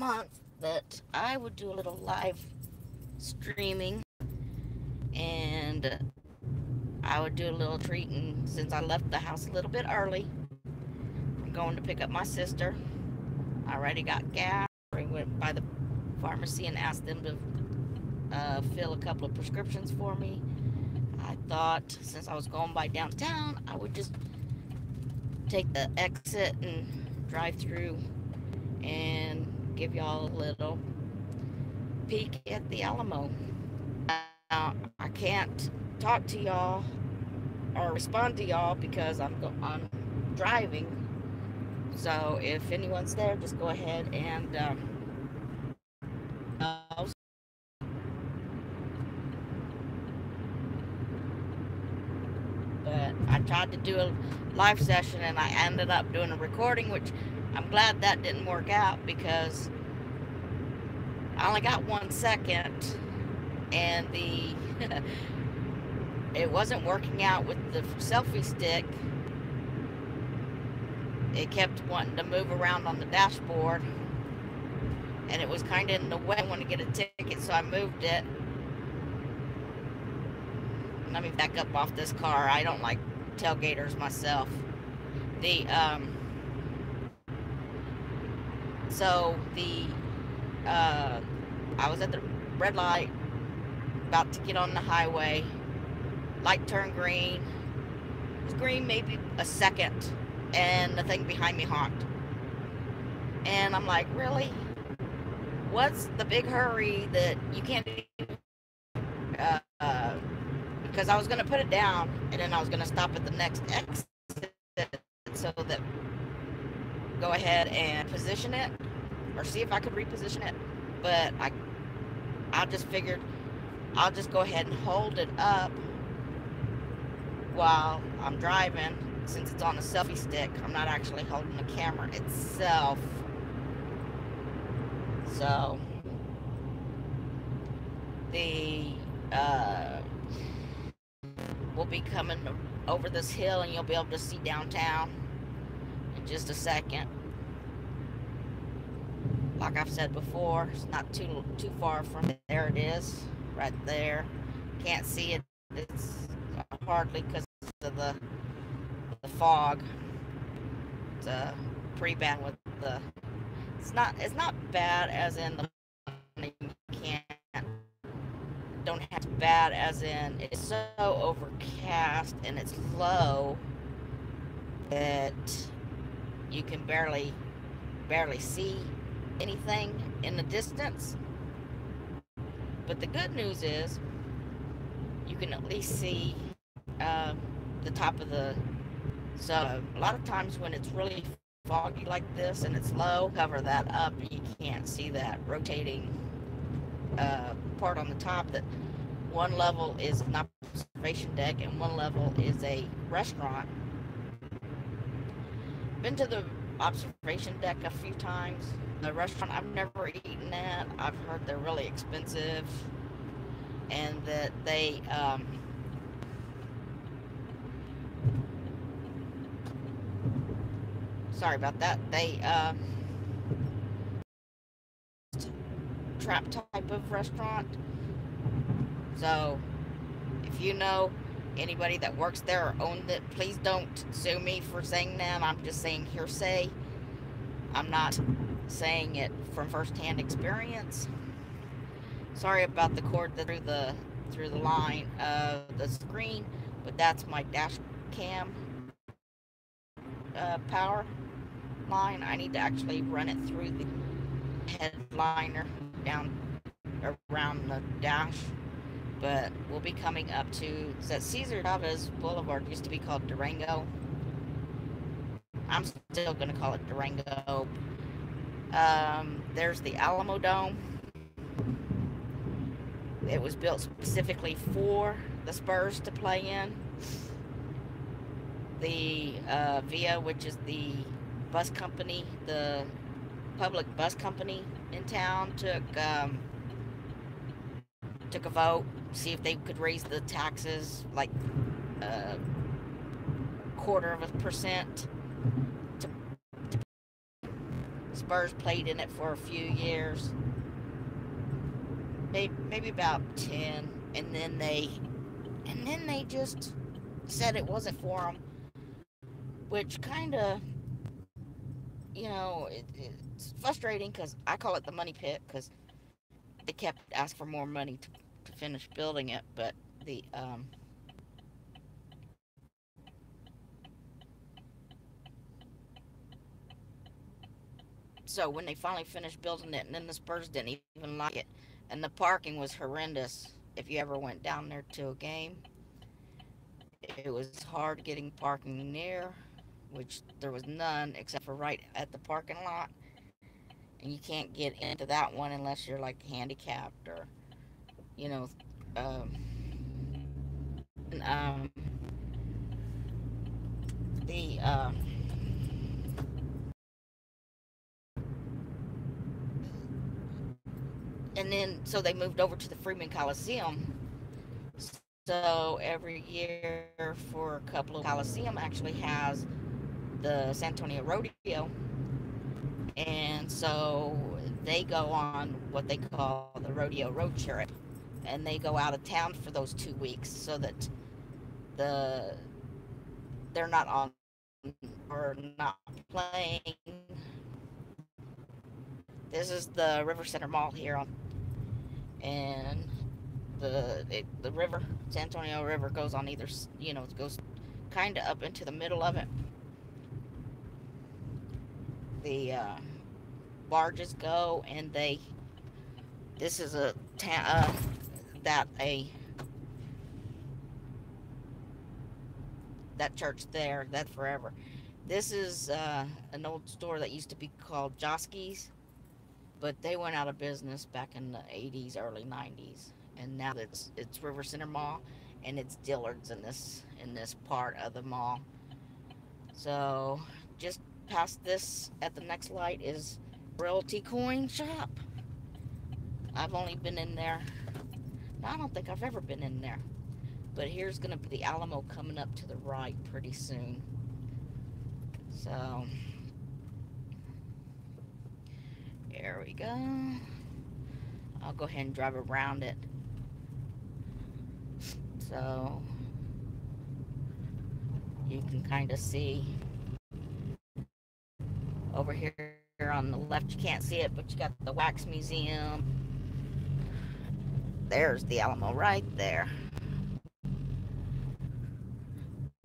month that I would do a little live streaming, and I would do a little treat. And since I left the house a little bit early, I'm going to pick up my sister. I already got gas. I went by the pharmacy and asked them to fill a couple of prescriptions for me. I thought since I was going by downtown, I would just take the exit and drive through and give y'all a little peek at the Alamo. Now, I can't talk to y'all or respond to y'all because I'm driving. So if anyone's there, just go ahead and but I tried to do a live session and I ended up doing a recording, which I'm glad that didn't work out because I only got 1 second and the it wasn't working out with the selfie stick. It kept wanting to move around on the dashboard and it was kind of in the way. I wanted to get a ticket, so I moved it. Let me back up off this car. I don't like tailgaters myself. The I was at the red light, about to get on the highway. Light turned green. It was green maybe a second, and the thing behind me honked. And I'm like, really? What's the big hurry that you can't? Because I was gonna put it down, and then I was gonna stop at the next exit, so that go ahead and position it, or see if I could reposition it. But I just figured I'll just go ahead and hold it up while I'm driving, since it's on a selfie stick. I'm not actually holding the camera itself. So we'll be coming over this hill and you'll be able to see downtown in just a second. Like I've said before, it's not too far from there. It is right there. Can't see it. It's hardly because of the fog. It's pretty bad with the. It's not bad as in the you can't don't have bad as in it's so overcast and it's low that you can barely see anything in the distance. But the good news is you can at least see the top of the. So a lot of times when it's really foggy like this and it's low, cover that up, you can't see that rotating part on the top. That one level is an observation deck and one level is a restaurant. Been to the observation deck a few times. The restaurant, I've never eaten at. I've heard they're really expensive and that they sorry about that. They trap type of restaurant. So if you know anybody that works there or owned it, please don't sue me for saying that. I'm just saying hearsay. I'm not saying it from first-hand experience. Sorry about the cord through the line of the screen, but that's my dash cam power line. I need to actually run it through the headliner down around the dash. But we'll be coming up to Cesar Chavez Boulevard. Used to be called Durango. I'm still going to call it Durango. There's the Alamo Dome. It was built specifically for the Spurs to play in. The VIA, which is the bus company, the public bus company in town, took a vote, see if they could raise the taxes like 1/4%. Spurs played in it for a few years, maybe about 10, and then they just said it wasn't for them, which kind of, it's frustrating because I call it the money pit because they kept asking for more money to finish building it, but the so when they finally finished building it, and then the Spurs didn't even like it, and the parking was horrendous. If you ever went down there to a game, it was hard getting parking near, which there was none except for right at the parking lot, and you can't get into that one unless you're like handicapped or you know um, and, the and then so they moved over to the Freeman Coliseum. So every year for a couple of Coliseum actually has the San Antonio Rodeo, and so they go on what they call the rodeo road trip, and they go out of town for those 2 weeks so that the they're not on or not playing. This is the River Center Mall here on, and the river, San Antonio River, goes on either, it goes kind of up into the middle of it. The barges go, and this is a that a that church there that forever. This is an old store that used to be called Joski's, but they went out of business back in the 80s, early 90s, and now it's River Center Mall, and it's Dillard's in this part of the mall. So just past this at the next light is Royalty Coin Shop. I've only been in there. No, I don't think I've ever been in there. But here's gonna be the Alamo coming up to the right pretty soon. So there we go. I'll go ahead and drive around it. So you can kind of see over here on the left. You can't see it, but you got the Wax Museum. There's the Alamo right there.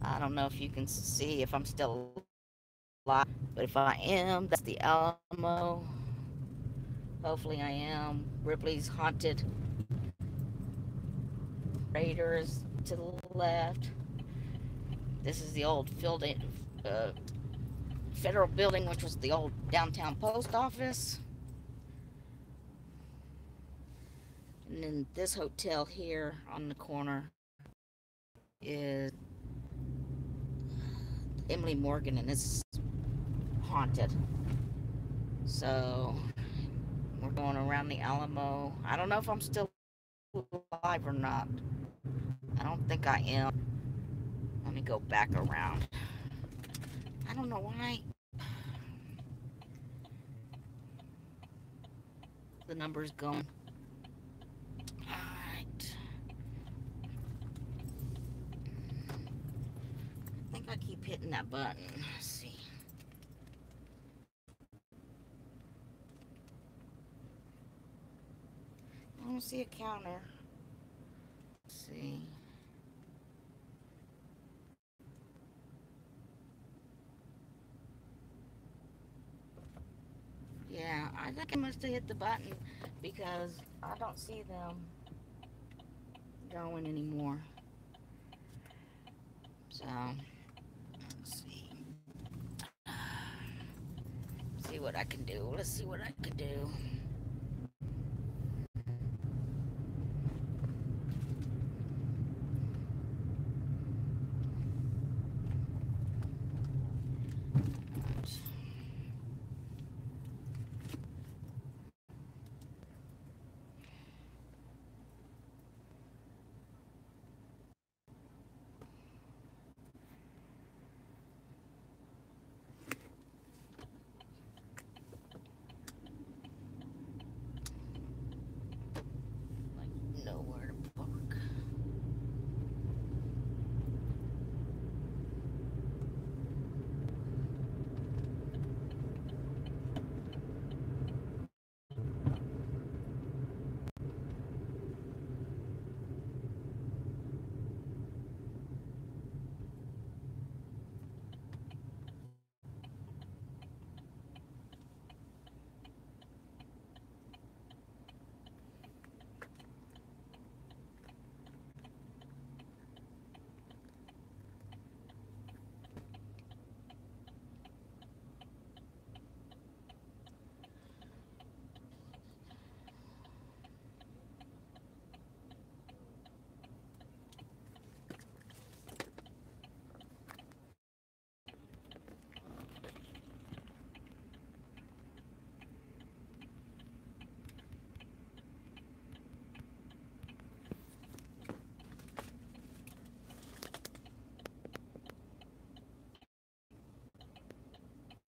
I don't know if you can see if I'm still alive, but if I am, that's the Alamo. Hopefully I am. Ripley's Haunted Raiders to the left. This is the old federal building, which was the old downtown post office. And then this hotel here on the corner is Emily Morgan, and it's haunted. So we're going around the Alamo. I don't know if I'm still alive or not. I don't think I am. Let me go back around. I don't know why the number's going. Alright. I think I keep hitting that button. Let's see. I don't see a counter. Let's see. Yeah, I think I must have hit the button because I don't see them going anymore. So, let's see what I can do. Let's see what I can do.